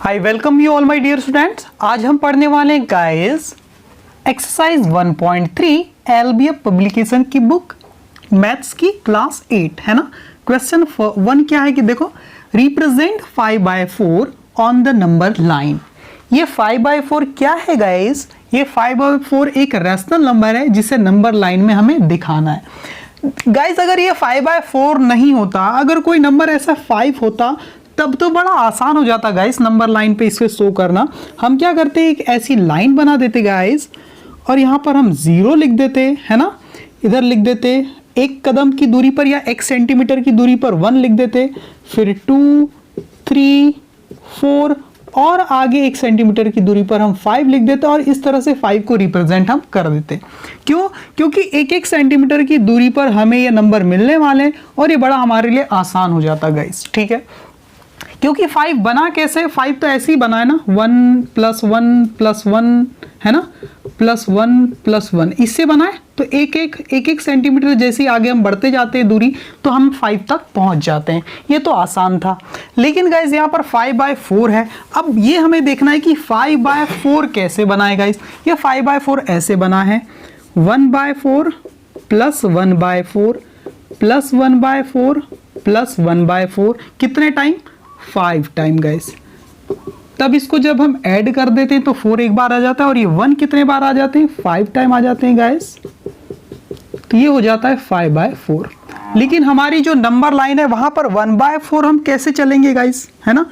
I welcome you all my dear students. आज हम पढ़ने वाले हैं गाइस एक्सरसाइज 1.3 एलबीएफ पब्लिकेशन की बुक मैथ्स की क्लास 8 है ना। क्वेश्चन 1 क्या है कि देखो represent 5/4 on the number line. ये 5/4 क्या है गाइस? ये 5/4 एक रैशनल नंबर है जिसे नंबर लाइन में हमें दिखाना है। गाइस अगर ये 5/4 नहीं होता, अगर कोई नंबर ऐसा 5 होता तब तो बड़ा आसान हो जाता गाइस नंबर लाइन पे इसे शो करना। हम क्या करते एक ऐसी लाइन बना देते गाइस और यहाँ पर हम 0 लिख देते है ना, इधर लिख देते 1 कदम की दूरी पर या 1 सेंटीमीटर की दूरी पर 1 लिख देते, फिर 2 3 4 और आगे 1 सेंटीमीटर की दूरी पर हम 5 लिख देते और इस तरह से 5 को रिप्रेजेंट हम कर देते। क्यों? क्योंकि 1 सेंटीमीटर की दूरी पर हमें ये नंबर मिलने वाले हैं और ये बड़ा हमारे लिए आसान हो जाता गाइस। ठीक है, क्योंकि 5 बना कैसे? 5 तो ऐसे ही बना है ना, 1 + 1 + 1 है ना, +1 + 1 इससे बना है। तो एक सेंटीमीटर जैसे आगे हम बढ़ते जाते हैं दूरी तो हम 5 तक पहुंच जाते हैं। ये तो आसान था, लेकिन गाइस यहाँ पर 5/4 है। अब ये हमें देखना है कि 5/4 कैसे बना है गाइस। ये 5/4 ऐसे बना है 1/4 + 1/4 + 1/4 + 1/4 कितने टाइम? 5 time guys. तब इसको जब हम ऐड कर देते हैं तो 4 एक बार आ जाता है और ये 1 कितने बार आ जाते हैं? 5 टाइम आ जाते हैं गाइस। तो ये हो जाता है 5/4। लेकिन हमारी जो नंबर लाइन है वहां पर 1/4 हम कैसे चलेंगे गाइस, है ना।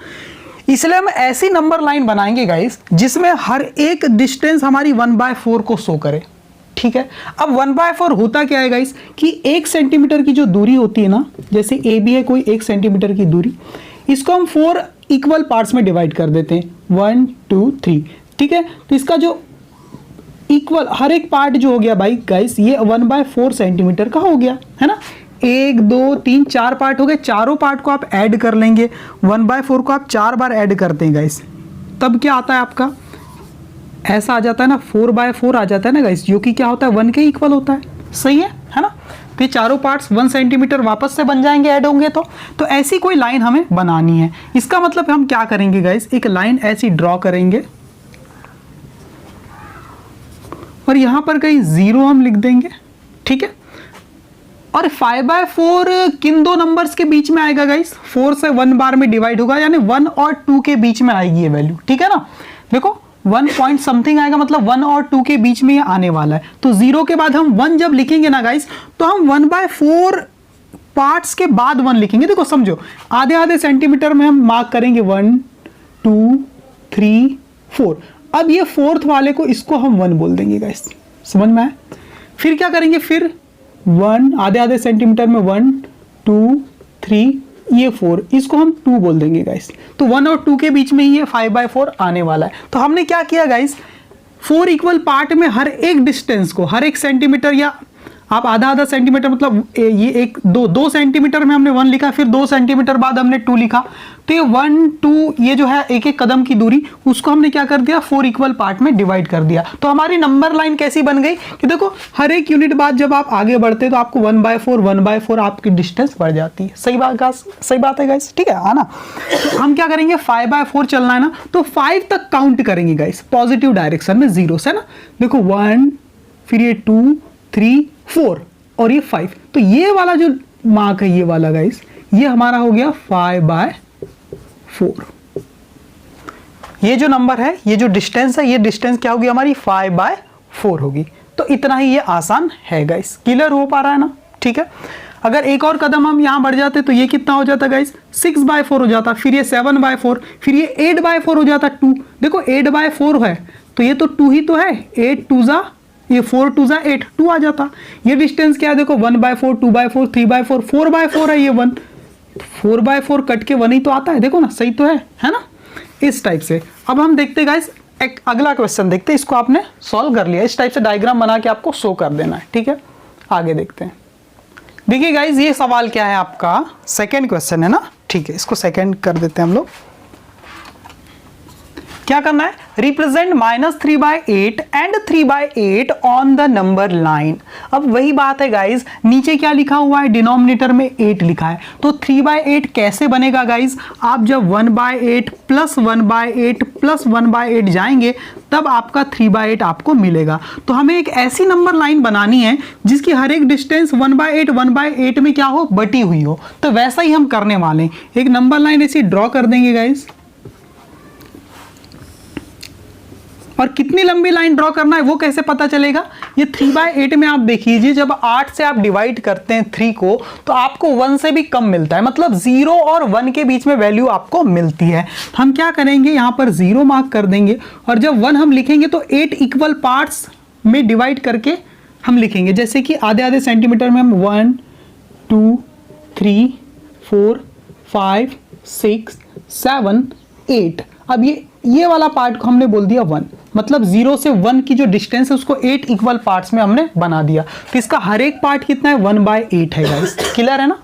इसलिए हम ऐसी नंबर लाइन बनाएंगे गाइस जिसमें हर एक डिस्टेंस हमारी 1/4 को शो करे। ठीक है, अब 1/4 होता क्या है गाइस कि 1 सेंटीमीटर की जो दूरी होती है ना, जैसे ए बी है कोई 1 सेंटीमीटर की दूरी, इसको हम 4 इक्वल पार्ट्स में डिवाइड कर देते हैं 1 2 3। ठीक है, तो इसका जो इक्वल हर एक पार्ट जो हो गया भाई गाइस ये 1/4 सेंटीमीटर का हो गया है ना। 1 2 3 4 पार्ट हो गए, चारों पार्ट को आप ऐड कर लेंगे। 1/4 को आप 4 बार ऐड करते हैं गाइस, तब क्या आता है आपका? ऐसा आ जाता है ना 4/4 आ जाता है ना गाइस, जो कि क्या होता है 1 के इक्वल होता है। सही है ना। तो ये चारों पार्ट्स 1 सेंटीमीटर वापस से बन जाएंगे ऐड होंगे तो ऐसी कोई लाइन हमें बनानी है। इसका मतलब हम क्या करेंगे गाइस, एक लाइन ऐसी ड्रॉ करेंगे और यहां पर कहीं 0 हम लिख देंगे। ठीक है, और 5/4 किन दो नंबर्स के बीच में आएगा गाइस? 4 से 1 बार में डिवाइड होगा, यानी 1 और 2 के बीच में आएगी ये वैल्यू। ठीक है ना, देखो 1 पॉइंट समथिंग आएगा, मतलब 1 और 2 के बीच में ये आने वाला है। तो 0 के बाद हम 1 जब लिखेंगे ना गाइस तो हम 1/4 पार्ट्स के बाद 1 लिखेंगे। देखो समझो, आधे आधे सेंटीमीटर में हम मार्क करेंगे 1 2 3 4। अब ये 4th वाले को इसको हम 1 बोल देंगे गाइस, समझ में आया? फिर क्या करेंगे, फिर 1 आधे आधे सेंटीमीटर में 1 2 3 ये 4, इसको हम 2 बोल देंगे गाइस। तो 1 और 2 के बीच में ही ये 5/4 आने वाला है। तो हमने क्या किया गाइस, 4 इक्वल पार्ट में हर एक डिस्टेंस को, हर एक सेंटीमीटर या आप आधा आधा सेंटीमीटर, मतलब ये 2 सेंटीमीटर में हमने 1 लिखा, फिर 2 सेंटीमीटर बाद हमने 2 लिखा। तो ये 1 2 ये जो है एक कदम की दूरी, उसको हमने क्या कर दिया 4 इक्वल पार्ट में डिवाइड कर दिया। तो हमारी नंबर लाइन कैसी बन गई कि देखो हर एक यूनिट बाद जब आप आगे बढ़ते तो आपको 1/4 आपकी डिस्टेंस बढ़ जाती है। सही बात है गाइस। ठीक है ना। तो हम क्या करेंगे 5/4 चलना है ना, तो 5 तक काउंट करेंगे गाइस पॉजिटिव डायरेक्शन में 0 से ना। देखो 1 फिर ये 2 3 4 और ये 5। तो ये वाला जो मार्क है ये वाला गाइस, ये हमारा हो गया 5/4। ये जो नंबर है, ये जो डिस्टेंस है, ये डिस्टेंस क्या होगी हमारी 5/4 होगी। तो इतना ही ये आसान है गाइस। क्लियर हो पा रहा है ना। ठीक है, अगर एक और कदम हम यहां बढ़ जाते तो ये कितना हो जाता गाइस 6/4 हो जाता, फिर ये 7/4, फिर ये 8/4 हो जाता 2। देखो 8/4 है तो ये तो 2 ही तो है, 8 2 जा ये 4 2 जा 8 2 आ जाता। ये डिस्टेंस क्या है देखो 1/4 2/4 3/4 4/4 है ये 1, 4/4 कट के 1 ही तो आता है। देखो ना, सही तो है ना। इस टाइप से अब हम देखते गाइस एक अगला क्वेश्चन देखते हैं। इसको आपने सॉल्व कर लिया, इस टाइप से डायग्राम बना के आपको शो कर देना है। ठीक है, आगे देखते हैं। देखिए गाइस ये सवाल क्या है आपका, सेकेंड क्वेश्चन है ना। ठीक है, इसको सेकेंड कर देते हैं हम लोग। क्या करना है, represent -3/8 and 3/8 on the number line. अब वही बात है गाइज, नीचे क्या लिखा हुआ है, डिनोमिनेटर में 8 लिखा है, तो 3/8 कैसे बनेगा गाइज, आप जब 1/8 प्लस 1/8 प्लस 1/8 जाएंगे तब आपका 3/8 आपको मिलेगा। तो हमें एक ऐसी नंबर लाइन बनानी है जिसकी हर एक डिस्टेंस 1/8 में क्या हो, बटी हुई हो। तो वैसा ही हम करने वाले हैं, एक नंबर लाइन ऐसी ड्रॉ कर देंगे गाइज। और कितनी लंबी लाइन ड्रॉ करना है वो कैसे पता चलेगा, ये 3/8 में आप देखिए, जब 8 से आप डिवाइड करते हैं 3 को तो आपको 1 से भी कम मिलता है, मतलब 0 और 1 के बीच में वैल्यू आपको मिलती है। हम क्या करेंगे, यहाँ पर 0 मार्क कर देंगे और जब 1 हम लिखेंगे तो 8 इक्वल पार्ट्स में डिवाइड करके हम लिखेंगे, जैसे कि आधे आधे सेंटीमीटर में हम 1 2 3 4 5 6 7 8। अब ये वाला पार्ट को हमने बोल दिया 1, मतलब 0 से 1 की जो डिस्टेंस है उसको 8 इक्वल पार्ट्स में हमने बना दिया। तो इसका हर एक पार्ट कितना है, 1/8 है गाइस, क्लियर है ना।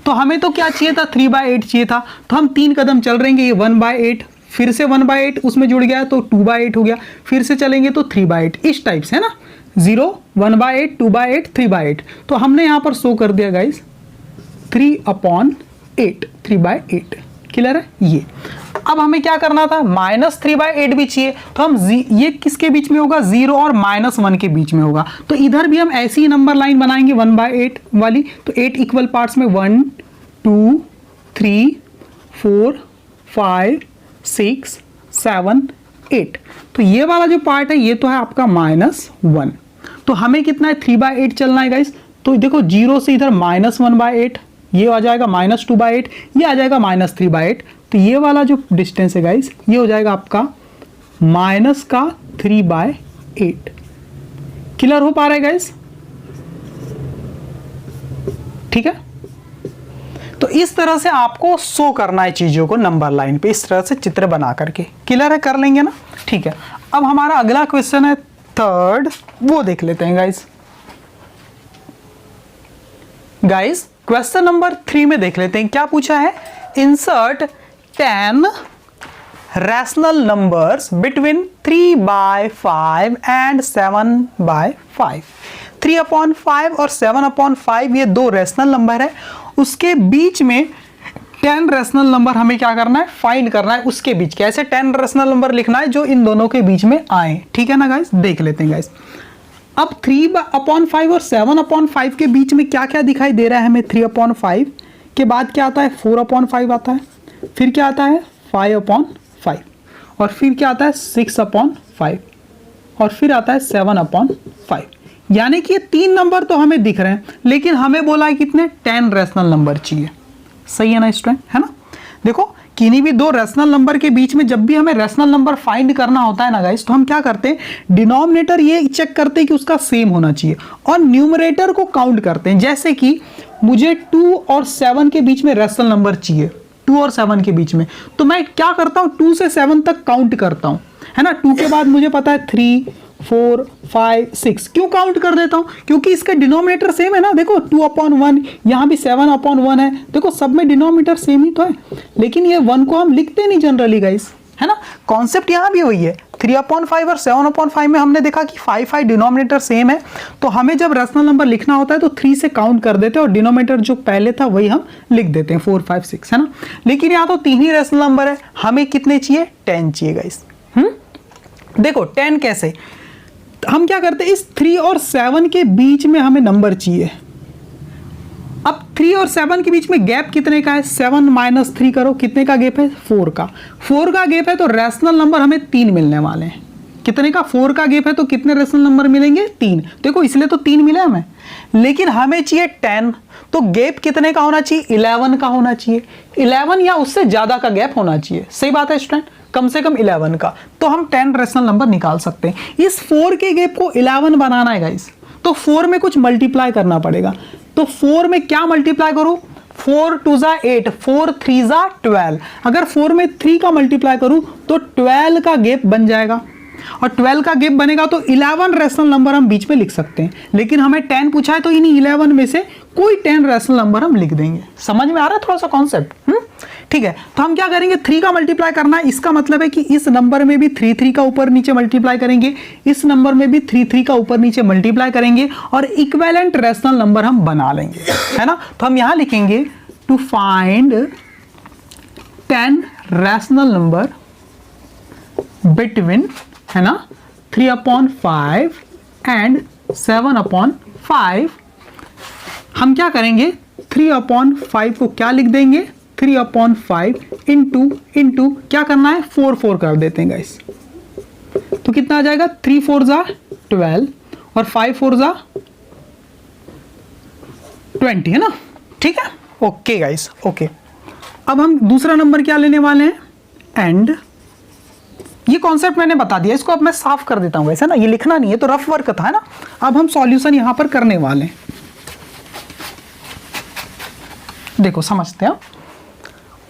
तो हमें तो क्या चाहिए था, 3/8 चाहिए था, तो हम 3 कदम चल रहेंगे, ये 1/8 फिर से 1/8 उसमें जुड़ गया तो 2/8 हो गया, फिर से चलेंगे तो 3/8, इस टाइप से है ना, 0 1/8 2/8 3/8। तो हमने यहाँ पर शो कर दिया गाइस 3/8 3/8, क्लियर है ये। अब हमें क्या करना था, -3/8 भी चाहिए, तो हम ये किसके बीच में होगा, 0 और -1 के बीच में होगा। तो इधर भी हम ऐसी ही नंबर लाइन बनाएंगे 1/8 वाली, तो 8 इक्वल पार्ट्स में 1 2 3 4 5 6 7 8। तो ये वाला जो पार्ट है ये तो है आपका -1। तो हमें कितना है, 3/8 चलना है गाइस। तो देखो 0 से इधर -1/8, ये आ जाएगा -2/8, ये आ जाएगा -3/8। तो ये वाला जो डिस्टेंस है गाइस ये हो जाएगा आपका -3/8। क्लियर हो पा रहा है गाइस, ठीक है। तो इस तरह से आपको शो करना है चीजों को नंबर लाइन पे, इस तरह से चित्र बना करके, क्लियर है, कर लेंगे ना, ठीक है। अब हमारा अगला क्वेश्चन है थर्ड, वो देख लेते हैं गाइस। क्वेश्चन नंबर 3 में देख लेते हैं क्या पूछा है, insert 10 rational numbers between 3/5 and 7/5। 3/5 और 7/5 ये दो रैशनल नंबर है, उसके बीच में 10 रैशनल नंबर हमें क्या करना है, फाइंड करना है उसके बीच। कैसे 10 रैशनल नंबर लिखना है जो इन दोनों के बीच में आए, ठीक है ना गाइस, देख लेते हैं गाइस। अब 3/5 और 7/5 के बीच में क्या क्या दिखाई दे रहा है हमें, 3/5 के बाद क्या आता है, 4/5 आता है, फिर क्या आता है 5/5, और फिर क्या आता है 6/5, और फिर आता है 7/5। यानी कि ये 3 नंबर तो हमें दिख रहे हैं, लेकिन हमें बोला है कितने, 10 रैशनल नंबर चाहिए। सही है ना स्टूडेंट, है ना। देखो किन्हीं भी दो रैशनल नंबर के बीच में जब भी हमें रैशनल नंबर फाइंड करना होता है ना गाइस, तो हम क्या करते हैं, डिनोमिनेटर ये चेक करते हैं कि उसका सेम होना चाहिए, और न्यूमरेटर को काउंट करते हैं। जैसे कि मुझे 2 और 7 के बीच में रैशनल नंबर चाहिए, 2 और 7 के बीच में, तो मैं क्या करता हूं, 2 से 7 तक काउंट करता हूं, है ना। 2 के बाद मुझे पता है 3 4 5 6, क्यों काउंट कर देता हूं, क्योंकि इसका डिनोमिनेटर सेम है ना। देखो 2/1, यहां भी 7/1 है, देखो सब में डिनोमिनेटर सेम ही तो है, लेकिन ये 1 को हम लिखते नहीं जनरली गाइस, है ना। कॉन्सेप्ट यहां भी वही है, 3/5 और 7/5 में हमने देखा कि 5 डिनोमिनेटर सेम है, तो हमें जब रैशनल नंबर लिखना होता है तो 3 से काउंट कर देते हैं और डिनोमिनेटर जो पहले था वही हम लिख देते हैं, 4 5 6, है ना। लेकिन यहाँ तो 3 ही रैशनल नंबर है, हमें कितने चाहिए, 10 चाहिए गाइस। देखो 10 कैसे, हम क्या करते हैं, इस 3 और 7 के बीच में हमें नंबर चाहिए। अब 3 और 7 के बीच में गैप कितने का है, 7 - 3 करो, कितने का गैप है, 4 का। 4 का गैप है तो रैशनल नंबर हमें 3 मिलने वाले हैं। कितने का, 4 का गैप है तो कितने रैशनल नंबर मिलेंगे, 3। देखो इसलिए तो 3 मिले हमें, लेकिन हमें चाहिए 10, तो गैप कितने का होना चाहिए, 11 का होना चाहिए। 11 या उससे ज्यादा का गैप होना चाहिए, सही बात है स्टूडेंट, कम से कम 11 का, तो हम 10 रैशनल नंबर निकाल सकते हैं। इस 4 के गैप को 11 बनाना है गाइस, तो 4 में कुछ मल्टीप्लाई करना पड़ेगा। तो 4 में क्या मल्टीप्लाई करूं, 4 2 ज़ा 8, 4 3 ज़ा 12। अगर 4 में 3 का मल्टीप्लाई करूं तो 12 का गैप बन जाएगा, और 12 का गैप बनेगा तो 11 रैशनल नंबर हम बीच में लिख सकते हैं। लेकिन हमें 10 पूछा है तो इन्हीं 11 में से कोई 10 रैशनल नंबर हम लिख देंगे। समझ में आ रहा है थोड़ा सा कॉन्सेप्ट? ठीक है, तो हम क्या करेंगे, 3 का मल्टीप्लाई करना है। इसका मतलब है कि इस नंबर में भी 3 3 का ऊपर नीचे मल्टीप्लाई करेंगे, इस नंबर में भी 3 3 का ऊपर नीचे मल्टीप्लाई करेंगे और इक्विवेलेंट रैशनल नंबर हम बना लेंगे, है ना। तो हम यहां लिखेंगे to find 10 rational number between, है ना, 3/5 एंड 7/5। हम क्या करेंगे, 3/5 को क्या लिख देंगे, 3/5 इंटू क्या करना है, 4 4 कर देते हैं गाइस। तो कितना आ जाएगा, 3 4 जा 12 और 5 4 जा 20, है ना। ठीक है, ओके गाइस, ओके। अब हम दूसरा नंबर क्या लेने वाले हैं, एंड ये कॉन्सेप्ट मैंने बता दिया, इसको अब मैं साफ कर देता हूं वैसे ना, ये लिखना नहीं है तो रफ वर्क था, है ना। अब हम सॉल्यूशन यहां पर करने वाले हैं, देखो समझते हैं।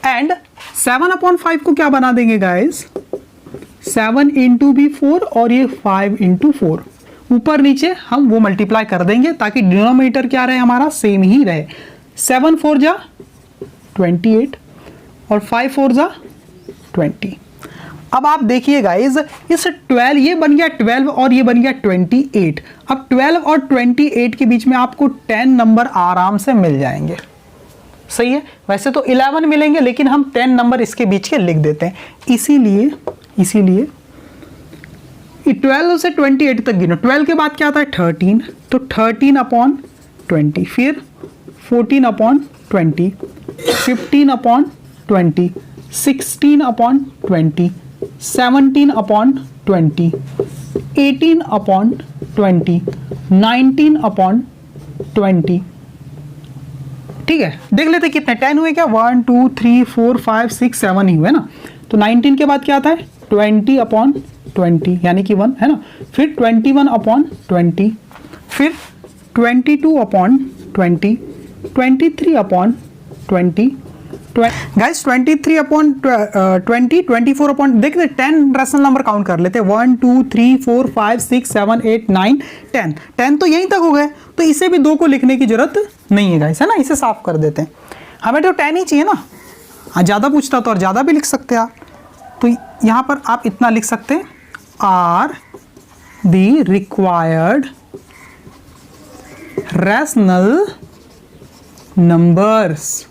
एंड 7/5 को क्या बना देंगे गाइस, 7 इंटू भी 4 और ये 5 इंटू 4, ऊपर नीचे हम वो मल्टीप्लाई कर देंगे ताकि डिनोमिनेटर क्या रहे, हमारा सेम ही रहे। 7 4 जा 28 और 5 4 जा 20। अब आप देखिए गाइज, इस 12 ये बन गया 12 और ये बन गया 28। अब 12 और 28 के बीच में आपको 10 नंबर आराम से मिल जाएंगे, सही है। वैसे तो 11 मिलेंगे लेकिन हम 10 नंबर इसके बीच के लिख देते हैं, इसीलिए 12 से 28 तक गिनो। 12 के बाद क्या आता है 13, तो 13/20, फिर 14/20, 15/20, 16/20, 17/20, 18/20, 19/20। ठीक है, देख लेते कितने 10 हुए, क्या 1 2 3 4 5 6 7 ही हुए ना। तो 19 के बाद क्या आता है 20/20 यानी कि 1, है ना। फिर 21/20, फिर 22/20, 23/20 गाइस, 23/20, 24/, देखते 10 रैशनल नंबर काउंट कर लेते हैं, 1 2 3 4 5 6 7 8 9 10। 10 तो यहीं तक हो गए, तो इसे भी 2 को लिखने की जरूरत नहीं है गाइस, है ना। इसे साफ कर देते हैं, हमें तो 10 ही चाहिए ना। ज़्यादा पूछता तो और ज़्यादा भी लिख सकते हैं आप, तो यहाँ पर आप इतना लिख सकते हैं, are the required rational numbers.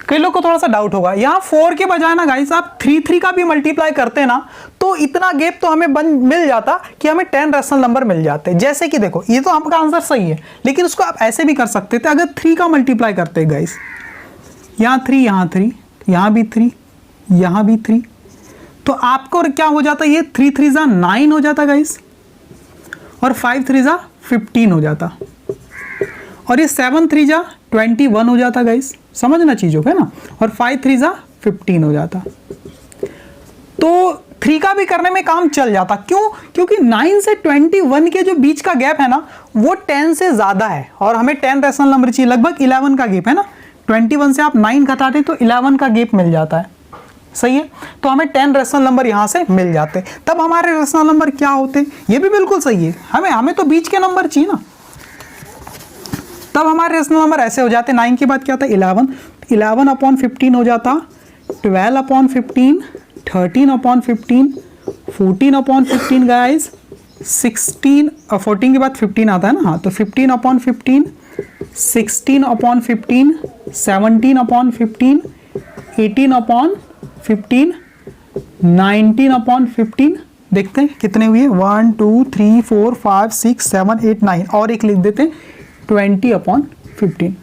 कई लोग को थोड़ा सा डाउट होगा, यहाँ 4 के बजाय ना गाइस आप 3 3 का भी मल्टीप्लाई करते ना, तो इतना गैप तो हमें मिल जाता कि हमें 10 रैशनल नंबर मिल जाते। जैसे कि देखो, ये तो आपका आंसर सही है, लेकिन उसको आप ऐसे भी कर सकते थे, अगर 3 का मल्टीप्लाई करते गाइस, यहाँ 3 यहाँ 3 यहाँ भी 3 यहाँ भी 3, तो आपको क्या हो जाता, ये 3 3 जा 9 हो जाता गाइस, और 5 3 जा 15 हो जाता, और ये 7 3 जा 21 हो जाता गाइस, समझना चीजों को, है ना। और 5 3 जा 15 हो जाता। तो 3 का भी करने में काम चल जाता, क्यों, क्योंकि 9 से 21 के जो बीच का गैप है ना, वो 10 से ज्यादा है, और हमें 10 रैशनल नंबर चाहिए, लगभग 11 का गैप है ना। 21 से आप 9 घटाते तो 11 का गैप मिल जाता है, सही है। तो हमें 10 रैशनल नंबर यहां से मिल जाते, तब हमारे रैशनल नंबर क्या होते, ये भी बिल्कुल सही है, हमें तो बीच के नंबर चाहिए ना। तब हमारे रैशनल नंबर ऐसे हो जाते, 9 के बाद क्या होता है 11, 11/15 हो जाता, 12/15, 13/15, 14/15 गाइस, 14 के बाद 15 आता है ना, हाँ, तो 15/15, 16/15, 17/15, 18/15, 19/15। देखते हैं कितने हुए, 1 2 3 4 5 6 7 8 9, और एक लिख देते हैं 20/15।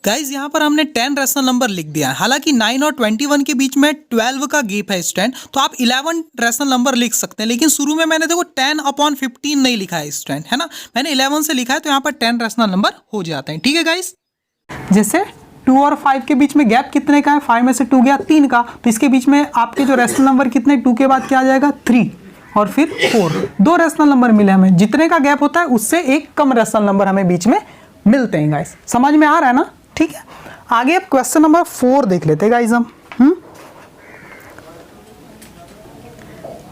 गाइज यहाँ पर हमने 10 रैशनल नंबर लिख दिया है, हालांकि 9 और 21 के बीच में 12 का गैप है स्टूडेंट, तो आप 11 रैशनल नंबर लिख सकते हैं, लेकिन शुरू में मैंने देखो 10/15 नहीं लिखा है स्टूडेंट, है ना, मैंने 11 से लिखा है, तो यहाँ पर 10 रैशनल नंबर हो जाते हैं। ठीक है गाइज, जैसे 2 और 5 के बीच में गैप कितने का है, 5 में से 2 गया 3 का, तो इसके बीच में आपके जो रैशनल नंबर कितने, 2 के बाद क्या आ जाएगा 3 और फिर 4, 2 रैशनल नंबर मिले हमें। जितने का गैप होता है उससे एक कम रैशनल नंबर हमें बीच में मिलते हैं गाइस, समझ में आ रहा है ना। ठीक है, आगे अब क्वेश्चन नंबर 4 देख लेते हैं गाइस हम।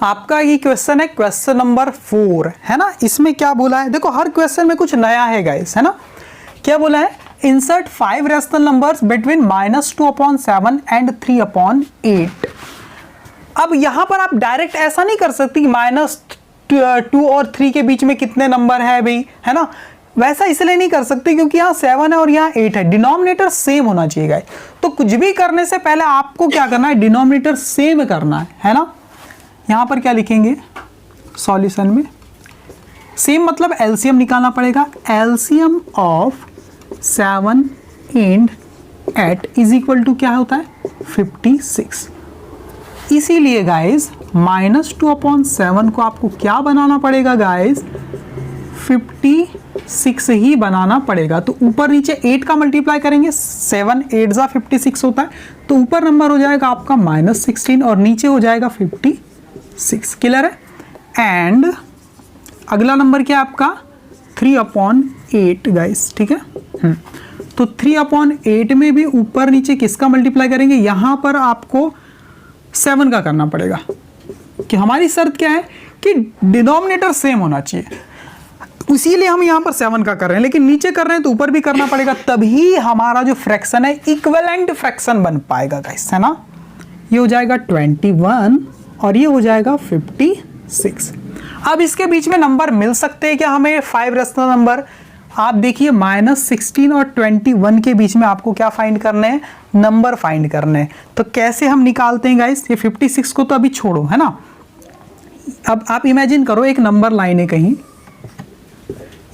आपका ये क्वेश्चन है, क्वेश्चन नंबर 4, है ना। इसमें क्या बोला है, देखो हर क्वेश्चन में कुछ नया है गाइस, है ना। क्या बोला है, insert 5 rational numbers between -2/7 and 3/8। अब यहां पर आप डायरेक्ट ऐसा नहीं कर सकते कि -2 और 3 के बीच में कितने नंबर है भाई, है ना। वैसा इसलिए नहीं कर सकते क्योंकि यहाँ 7 है और यहाँ 8 है, डिनोमिनेटर सेम होना चाहिए गाइस। तो कुछ भी करने से पहले आपको क्या करना है, डिनोमिनेटर सेम करना है ना। यहाँ पर क्या लिखेंगे सॉल्यूशन में, सेम मतलब एलसीएम निकालना पड़ेगा। LCM of 7 and 8 is equal to क्या होता है, 56। इसीलिए गाइस -2/7 को आपको क्या बनाना पड़ेगा गाइस, 56 ही बनाना पड़ेगा। तो ऊपर नीचे 8 का मल्टीप्लाई करेंगे, 7 8 जा 56 होता है, तो ऊपर नंबर हो जाएगा आपका -16 और नीचे हो जाएगा 56। क्लियर है। एंड अगला नंबर क्या है आपका 3/8 गाइस, ठीक है। तो 3/8 में भी ऊपर नीचे किसका मल्टीप्लाई करेंगे, यहां पर आपको 7 का करना पड़ेगा कि हमारी शर्त क्या है कि डिनोमिनेटर सेम होना चाहिए, इसीलिए हम यहां पर 7 का कर रहे हैं। लेकिन नीचे कर रहे हैं तो ऊपर भी करना पड़ेगा, तभी हमारा जो फ्रैक्शन है इक्विवेलेंट फ्रैक्शन बन पाएगा गाइस, है ना। ये हो जाएगा 21 और ये हो जाएगा 56। अब इसके बीच में नंबर मिल सकते हैं क्या हमें, 5 रैशनल नंबर। आप देखिए -16 और 21 के बीच में आपको क्या फाइंड करने हैं, नंबर फाइंड करने हैं। तो कैसे हम निकालते हैं गाइस, ये 56 को तो अभी छोड़ो, है ना। अब आप इमेजिन करो एक नंबर लाइन है, कहीं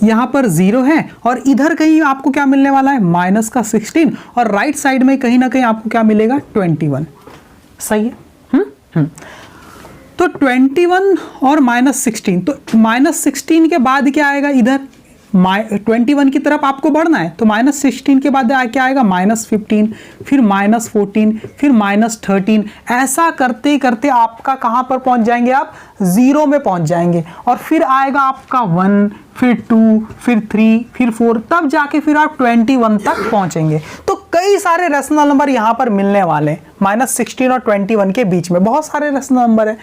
यहां पर 0 है और इधर कहीं आपको क्या मिलने वाला है, -16 और राइट साइड में कहीं ना कहीं आपको क्या मिलेगा, 21। सही है। तो 21 और -16, तो -16 के बाद क्या आएगा, इधर 21 की तरफ आपको बढ़ना है, तो -16 के बाद क्या आएगा, -15, फिर -14, फिर -13। ऐसा करते करते आपका कहां पर पहुंच जाएंगे, आप 0 में पहुंच जाएंगे और फिर आएगा आपका 1, फिर 2, फिर 3, फिर 4, तब जाके फिर आप 21 तक पहुंचेंगे। तो कई सारे रैशनल नंबर यहां पर मिलने वाले हैं, -16 और 21 के बीच में बहुत सारे रैशनल नंबर है।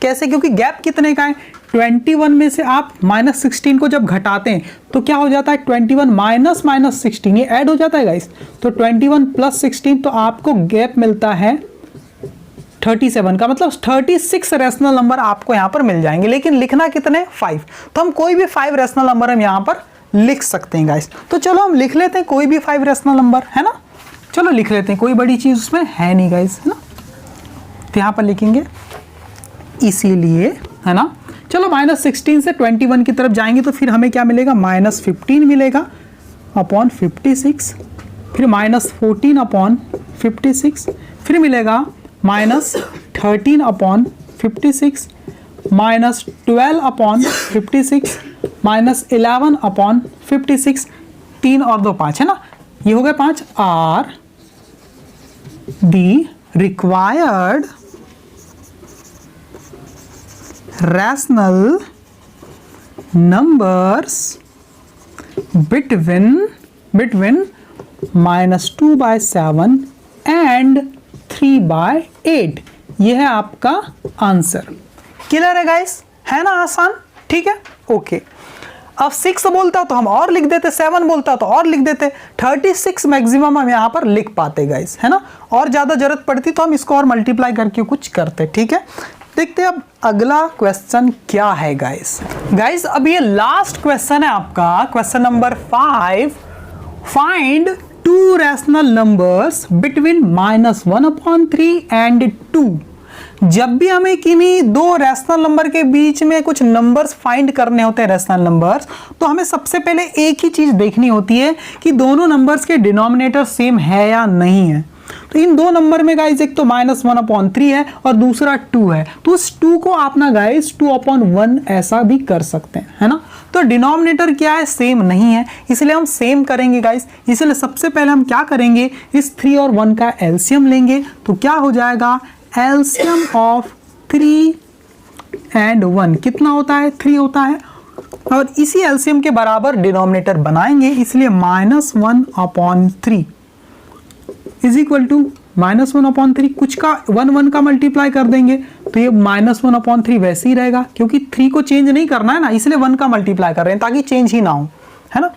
कैसे, क्योंकि गैप कितने का है, 21 में से आप -16 को जब घटाते हैं तो क्या हो जाता है, 21 -16 ये ऐड हो जाता है गाइस। तो 21 + 16, तो आपको गैप मिलता है 37 का, मतलब 36 रैशनल नंबर आपको यहां पर मिल जाएंगे। लेकिन लिखना कितने, 5। तो हम कोई भी 5 रैशनल नंबर हम यहां पर लिख सकते हैं गाइस। तो चलो हम लिख लेते हैं कोई भी 5 रैशनल नंबर, है ना। चलो लिख लेते हैं, कोई बड़ी चीज उसमें है नहीं गाइस, है ना। तो यहां पर लिखेंगे इसीलिए, है ना। चलो -16 से 21 की तरफ जाएंगे तो फिर हमें क्या मिलेगा, -15 मिलेगा अपॉन 56, फिर -14 अपॉन 56, फिर मिलेगा -13 अपॉन 56, -12 अपॉन 56, -11 अपॉन 56, 3 और 2 5, है ना। ये हो गए 5। Are the required rational numbers between -2/7 and 3/8। यह है आपका आंसर। क्लियर है गाइस, है ना, आसान, ठीक है, ओके। अब 6 बोलता तो हम और लिख देते, 7 बोलता तो और लिख देते, 36 मैक्सिमम हम यहाँ पर लिख पाते गाइस, है ना। और ज्यादा जरूरत पड़ती तो हम इसको और मल्टीप्लाई करके कुछ करते, ठीक है। देखते हैं अब अगला क्वेश्चन क्या है गाइस। गाइस अब ये लास्ट क्वेश्चन है आपका, question number 5। Find 2 rational numbers between -1/3 and 2। जब भी हमें किन्हीं 2 रैशनल नंबर के बीच में कुछ नंबर्स फाइंड करने होते हैं, रैशनल नंबर्स, तो हमें सबसे पहले एक ही चीज देखनी होती है कि दोनों नंबर्स के डिनोमिनेटर सेम है या नहीं है। तो इन 2 नंबर में गाइस एक तो -1/3 है और दूसरा 2 है, तो उस 2 को आप ना गाइस 2/1 ऐसा भी कर सकते हैं, है ना। तो डिनोमिनेटर क्या है, सेम नहीं है, इसलिए हम सेम करेंगे गाइस। इसलिए सबसे पहले हम क्या करेंगे, इस 3 और 1 का एलसीएम लेंगे। तो क्या हो जाएगा, एलसीएम ऑफ 3 एंड 1 कितना होता है, 3 होता है। और इसी एलसीएम के बराबर डिनोमिनेटर बनाएंगे, इसलिए -1/3 इज इक्वल टू -1/3, कुछ का 1 का मल्टीप्लाई कर देंगे तो ये -1/3 वैसे ही रहेगा, क्योंकि 3 को चेंज नहीं करना है ना, इसलिए 1 का मल्टीप्लाई कर रहे हैं ताकि चेंज ही ना हो, है ना।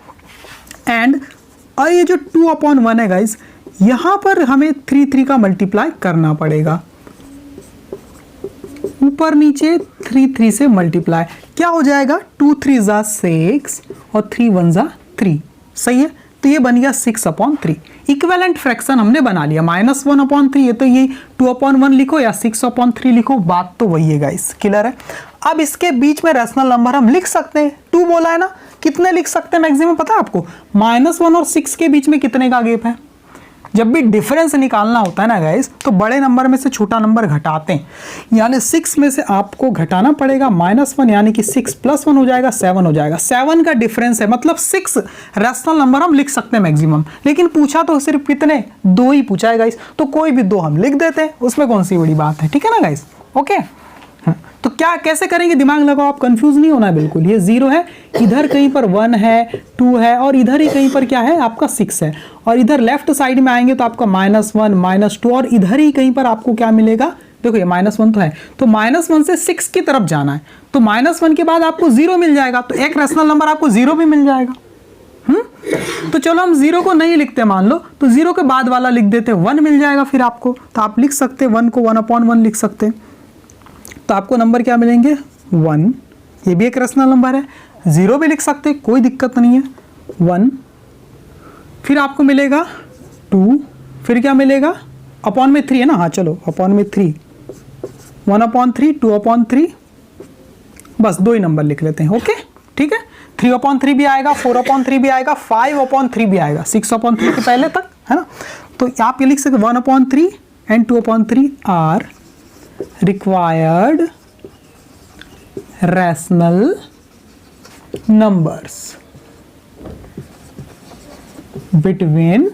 एंड और ये जो 2/1 है गाइस, यहां पर हमें 3 का मल्टीप्लाई करना पड़ेगा, ऊपर नीचे 3 से मल्टीप्लाई, क्या हो जाएगा 2 3 ज़ा 6 और 3 1 ज़ा 3, सही है। तो ये बन गया 6/3। इक्विवेलेंट फ्रैक्शन हमने बना लिया, -1/3, ये तो ये 2/1 लिखो या 6/3 लिखो, बात तो वही है गाइस, क्लियर है। अब इसके बीच में रैशनल नंबर हम लिख सकते हैं, 2 बोला है ना, कितने लिख सकते हैं मैक्सिमम पता है आपको? -1 और 6 के बीच में कितने का गैप है? जब भी डिफरेंस निकालना होता है ना गाइस, तो बड़े नंबर में से छोटा नंबर घटाते हैं, यानी 6 में से आपको घटाना पड़ेगा -1, यानी कि 6 + 1 हो जाएगा 7 हो जाएगा। 7 का डिफरेंस है, मतलब 6 रैशनल नंबर हम लिख सकते हैं मैक्सिमम। लेकिन पूछा तो सिर्फ कितने, 2 ही पूछा है गाइस, तो कोई भी 2 हम लिख देते हैं, उसमें कौन सी बड़ी बात है, ठीक है ना गाइस। ओके, तो क्या कैसे करेंगे, दिमाग लगाओ, आप कंफ्यूज नहीं होना बिल्कुल। ये 0 है, इधर कहीं पर 1 है, 2 है, और इधर ही कहीं पर क्या है आपका 6 है, और इधर लेफ्ट साइड में आएंगे तो आपका -1 -2, और इधर ही कहीं पर आपको क्या मिलेगा, देखो ये -1 तो है, तो -1 से 6 की तरफ जाना है, तो -1 के बाद आपको 0 मिल जाएगा, तो एक रैशनल नंबर आपको 0 भी मिल जाएगा। तो चलो हम 0 को नहीं लिखते, मान लो तो 0 के बाद वाला लिख देते, 1 मिल जाएगा फिर आपको, तो आप लिख सकते 1 को 1/1 लिख सकते, तो आपको नंबर क्या मिलेंगे 1, ये भी एक रैशनल नंबर है। 0 भी लिख सकते, कोई दिक्कत नहीं है, 1, फिर आपको मिलेगा 2, फिर क्या मिलेगा अपॉन में 3 है ना, हाँ चलो अपॉन में 3, 1/3 2/3, बस 2 ही नंबर लिख लेते हैं। ओके ठीक है, 3/3 भी आएगा, 4/3 भी आएगा, 5/3 भी आएगा, 6/3 के पहले तक है ना। तो आप ये लिख सकते 1/3 and 2/3 are required rational numbers between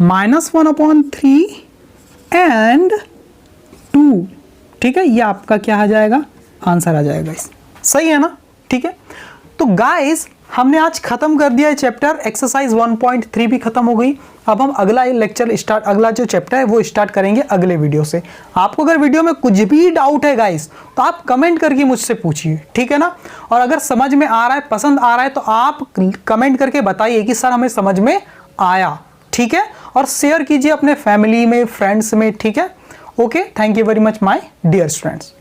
-1/3 and 2, ठीक है, ये आपका क्या आ जाएगा, आंसर आ जाएगा इस, सही है ना, ठीक है। तो गाइस हमने आज खत्म कर दिया है चैप्टर, एक्सरसाइज 1.3 भी खत्म हो गई। अब हम अगला लेक्चर स्टार्ट, अगला जो चैप्टर है वो स्टार्ट करेंगे अगले वीडियो से। आपको अगर वीडियो में कुछ भी डाउट है गाइस, तो आप कमेंट करके मुझसे पूछिए, ठीक है ना। और अगर समझ में आ रहा है, पसंद आ रहा है, तो आप कमेंट करके बताइए कि सर हमें समझ में आया, ठीक है। और शेयर कीजिए अपने फैमिली में, फ्रेंड्स में, ठीक है। Okay, thank you very much my dear students.